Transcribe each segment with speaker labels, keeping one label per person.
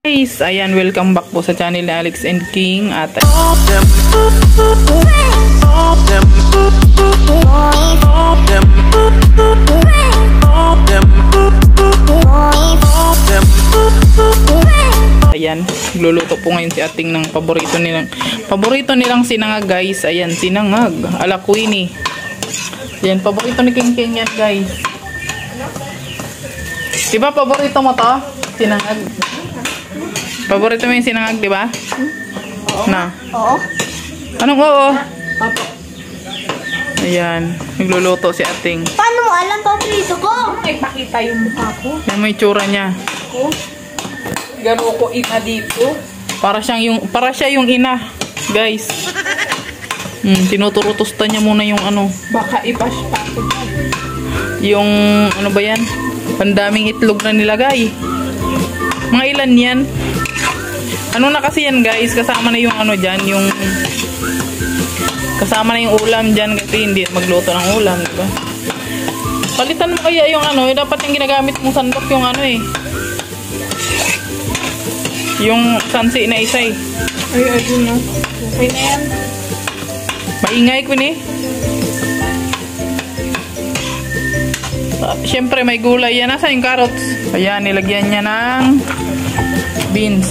Speaker 1: Guys, ayan, welcome back po sa channel ni Alex and King at ayan, luluto po ngayon si ating ng paborito nilang sinangag guys. Ayan, sinangag ala Queenie. Ayan, paborito ni King King yan guys. Diba paborito mo to? Sinangag. Paborito mo yung sinangag, di ba? Oo. Na? Oo. Anong oo? Opo. Ayan. Nagluluto si ating.
Speaker 2: Paano mo alam paborito ko? Ay, pakita yung mukha ko.
Speaker 1: Yan may tsura niya.
Speaker 2: Ako? Gano'n ko ina dito.
Speaker 1: Para siya yung ina. Guys. Tinuturutusta niya muna yung ano.
Speaker 2: Baka ibash pa ako.
Speaker 1: Yung ano ba yan? Pandaming itlog na nilagay. Mga ilan yan? Ano na kasi yan guys, kasama na yung ano dyan, yung kasama na yung ulam dyan kasi hindi magluto ng ulam, diba? Palitan mo kaya yung ano, dapat yung ginagamit mong sandok yung ano eh. Yung sansi na isa eh.
Speaker 2: Ay, yun no. Okay na yan.
Speaker 1: Maingay ko ni. Siyempre may gulay yan. Nasa yung carrots? Ayan, nilagyan niya ng beans.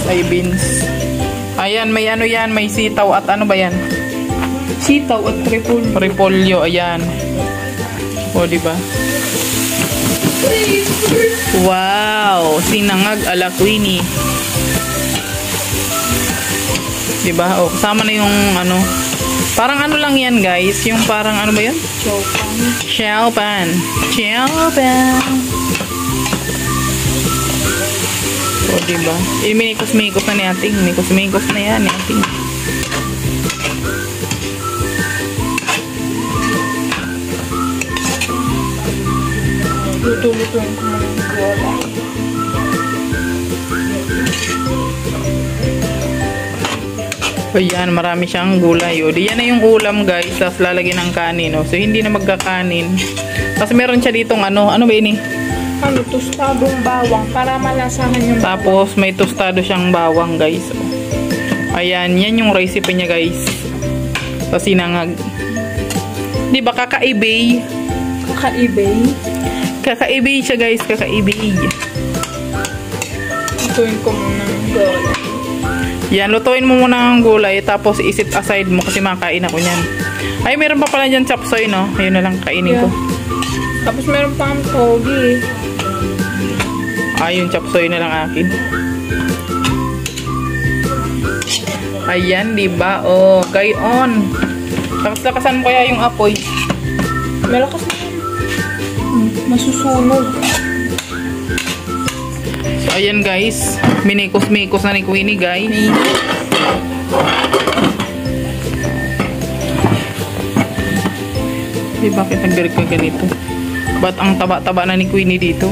Speaker 1: Ayan, may ano yan, may sitaw at ano ba yan?
Speaker 2: Sitaw at repolyo.
Speaker 1: Repolyo, ayan. O, diba? Wow! Sinangag ala Queenie. Diba? O, kasama na yung ano. Parang ano lang yan guys. Yung parang ano ba yan? Xiaopan. O, diba? Minikos-mikos na ni ating. Mikos-mikos na yan ni ating.
Speaker 2: Luto-lutoin ko mga gola.
Speaker 1: Ayan, marami siyang gulay. O, yan na yung ulam guys. Tapos lalagyan ng kanin. O. So, hindi na magkakanin. Tapos meron siya ditong ano. Ano ba ini?
Speaker 2: Ano, tostadong bawang para malasahan yung
Speaker 1: tapos may tostado siyang bawang guys. Ayan, yan yung recipe niya guys. Sa sinangag. Di ba kakaibay? Kakaibay siya guys, kakaibay.
Speaker 2: Lutuin ko muna ng gulay.
Speaker 1: Yan, lutuin mo muna ng gulay tapos isit aside mo kasi makain ako niyan. Ay, meron pa pala dyan chapsoy, no? Ayun na lang kainin ko.
Speaker 2: Tapos meron pa ang togi.
Speaker 1: Yung chapsoy na lang akin. Ayan, diba? Oh, gayon. Lakasan mo kaya yung apoy.
Speaker 2: Malakas na. Masusunog.
Speaker 1: So, ayan guys. Minikos-mikos na ni Queenie, guys. Bakit nagdirig ka ganito? Ba't ang taba-taba na ni Queenie dito?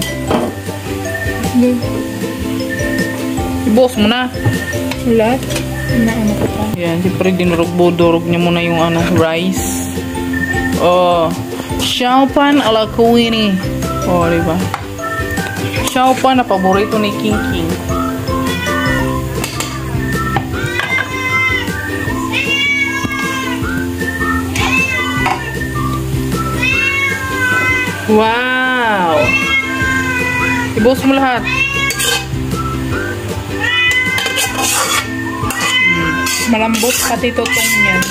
Speaker 1: Ibuhos mo na.
Speaker 2: Ulat? Ano ko pa?
Speaker 1: Yan, siyempre dinurog-budurog niya muna yung ano, rice. Oh, xiaopan ala Queenie. Oh, diba? Xiaopan na paborito ni King King. Wow! Ibuhos mo lahat.
Speaker 2: Malambot pati totong yan.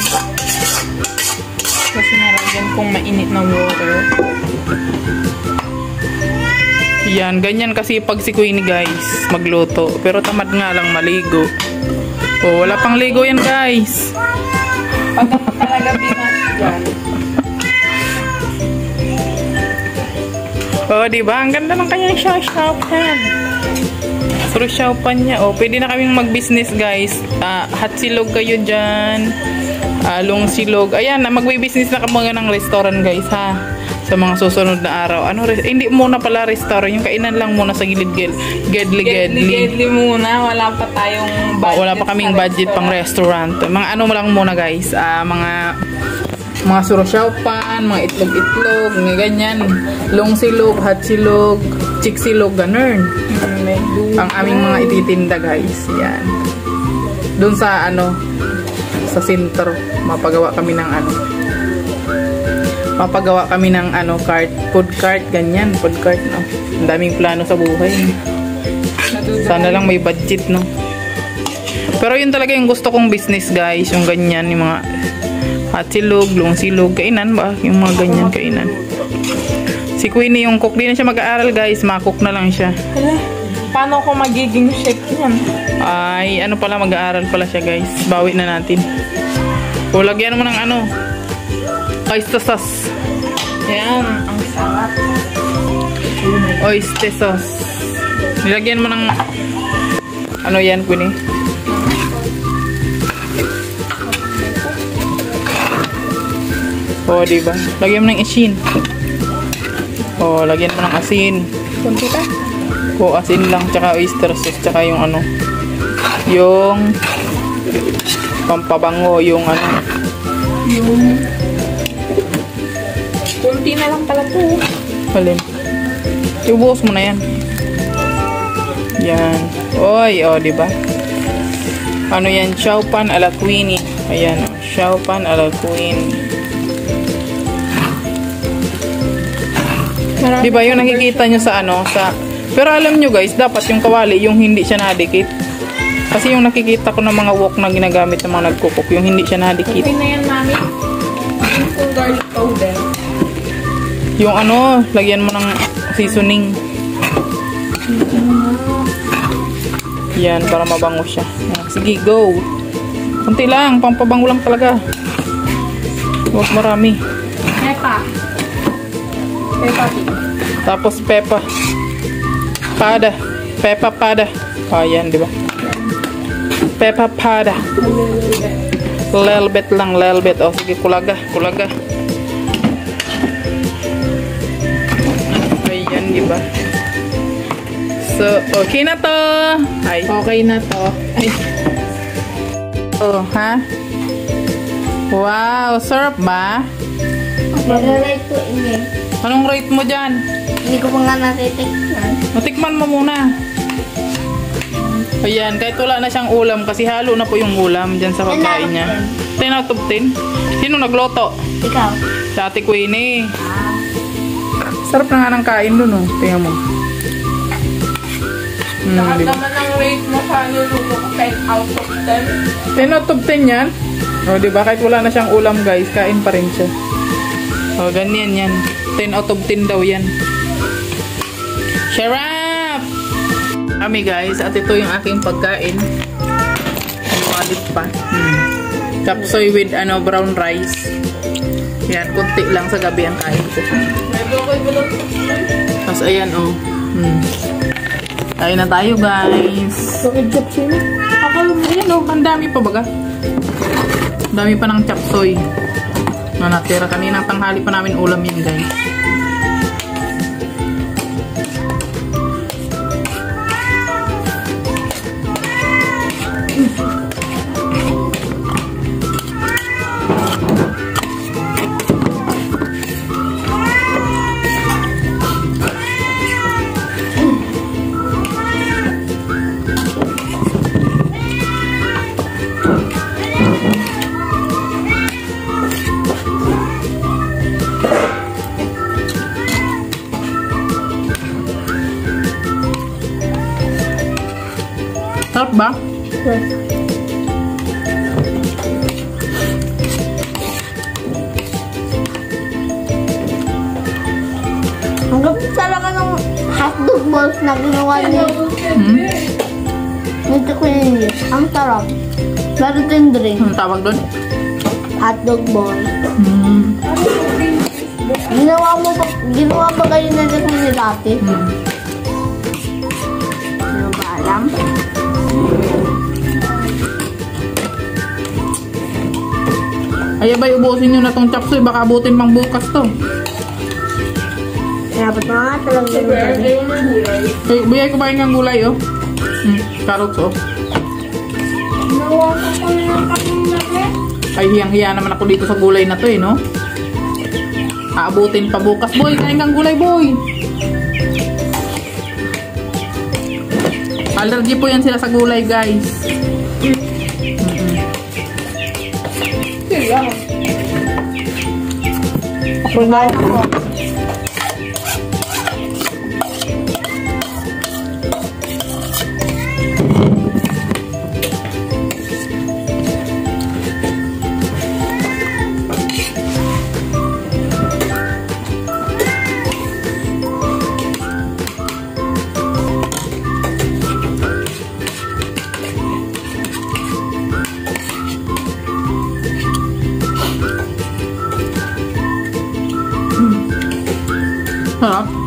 Speaker 2: Kasi nalagyan kong mainit na water.
Speaker 1: Yan, ganyan kasi pag si Queenie guys, magluto. Pero tamad nga lang maligo. Oh, wala pang ligo yan guys.
Speaker 2: Pag talaga binas dyan.
Speaker 1: Oh, diba? Ang ganda ng kanyang xiaopan. Pero xiaopan niya. Oh, pwede na kaming mag-business guys. Hot silog kayo dyan. Long silog. Ayan, magbe-business na kami ng restaurant guys ha. Sa mga susunod na araw. Hindi muna pala restaurant. Yung kainan lang muna sa gilid-gilid.
Speaker 2: Gedli muna. Wala pa tayong budget.
Speaker 1: Wala pa kaming budget pang restaurant. Mga ano lang muna guys. Mga mga surusyaw pan, mga itlog-itlog, mga ganyan. Long silog, hot silog, chick silog, ganun. Ang aming mga ititinda guys. Yan. Doon sa ano, sa center, mapagawa kami ng ano. Mapagawa kami ng ano, cart, food cart, ganyan, food cart, no. Ang daming plano sa buhay. Sana lang may budget, no. Pero yun talaga yung gusto kong business guys, yung ganyan, yung mga hot silog, long silog, kainan ba? Yung mga ganyan kainan. Si Queenie yung cook, di na siya mag-aaral guys, ma-cook na lang siya.
Speaker 2: Paano ko magiging chef yan?
Speaker 1: Ay, ano pala, mag-aaral pala siya guys. Bawi na natin. O, lagyan mo ng ano, oyster sauce.
Speaker 2: Yan, ang sarap.
Speaker 1: Oyster sauce. Nilagyan mo ng ano yan, Queenie? O, diba? Lagyan mo ng asin. O, lagyan mo ng asin.
Speaker 2: Kunti ka?
Speaker 1: O, asin lang, tsaka oyster sauce, tsaka yung ano, yung pampabango, yung ano.
Speaker 2: Yung kunti na lang pala to.
Speaker 1: Alin? Ibuhos mo na yan. Yan. Oy, o, diba? Ano yan? Chow pan a la Queenie. Ayan, o. Chow pan a la Queenie. Diba yung nakikita nyo sa ano, sa... Pero alam nyo guys, dapat yung kawali, yung hindi siya nadikit. Kasi yung nakikita ko ng mga wok na ginagamit ng mga nagkukok, yung hindi siya nadikit.
Speaker 2: Okay na yan, mami. Yung garlic powder.
Speaker 1: Yung ano, lagyan mo ng seasoning. Yan, para mabango siya. Sige, go. Kunti lang, pampabango lang talaga. Huwag marami.
Speaker 2: Pepa. Pepa.
Speaker 1: Tapos pepa. Pada. Pepa pada. Ayan, di ba? Pepa pada. Lelbet lang, lelbet. O, sige, kulaga, kulaga. Ayan, di ba? So, okay na to. Ay.
Speaker 2: Okay na to. Ay.
Speaker 1: Oh, ha? Wow, sarap ba?
Speaker 3: Mag-rate ko ini.
Speaker 1: Anong rate mo dyan?
Speaker 3: Hindi ko pa nga natitikman.
Speaker 1: Matikman mo muna. Ayan, kahit wala na siyang ulam kasi halo na po yung ulam dyan sa pagkain niya. 10 out of 10. Sino nagloto?
Speaker 3: Ikaw?
Speaker 1: Si Ate Queenie. Sarap na nga ng kain dun, oh. Tingnan mo.
Speaker 2: Lahat
Speaker 1: Diba?
Speaker 2: naman ang rate mo sa niluto ko 10 out of 10.
Speaker 1: 10 out of 10 yan. O, diba? Kahit wala na siyang ulam, guys, kain pa rin siya. O, ganyan yan. 10 out of 10 daw yan. Sharap! Kami, guys. At ito yung aking pagkain. Malit pa. Chapsoy with ano, brown rice. Yan, kunti lang sa gabi ang kain ko. Tapos, ayan, o. Kain na tayo, guys.
Speaker 2: Bakit chapsoy na?
Speaker 1: Ayan, o. Ang dami pa baga. Ang dami pa ng chapsoy. Na natira kanina tanghali pa namin ulam yan, guys. Sarap ba?
Speaker 2: Yes.
Speaker 3: Ang ganda talaga ng hotdog balls na ginawa niya. Nito ko yun. Ang sarap. Pero ito yung drink.
Speaker 1: Anong tawag doon?
Speaker 3: Hotdog balls. Ginawa ba kayo na ito ni dati? Ano ba alam?
Speaker 1: Ay, abay, ubusin nyo na tong chapsoy. Baka abutin pang bukas to.
Speaker 3: Dapat mga talagang ginawa.
Speaker 1: Ay, buyay ko ba yung gulay, oh? Carrots, oh.
Speaker 3: Nawa ko na ng kapong natin.
Speaker 1: Ay, hiyang-hiya naman ako dito sa gulay na to eh, no? Aabutin pa bukas. Boy, kain kang gulay, boy! Allergy po yan sila sa gulay, guys.
Speaker 2: Kaya.
Speaker 3: Kumain ako.
Speaker 1: Sarap.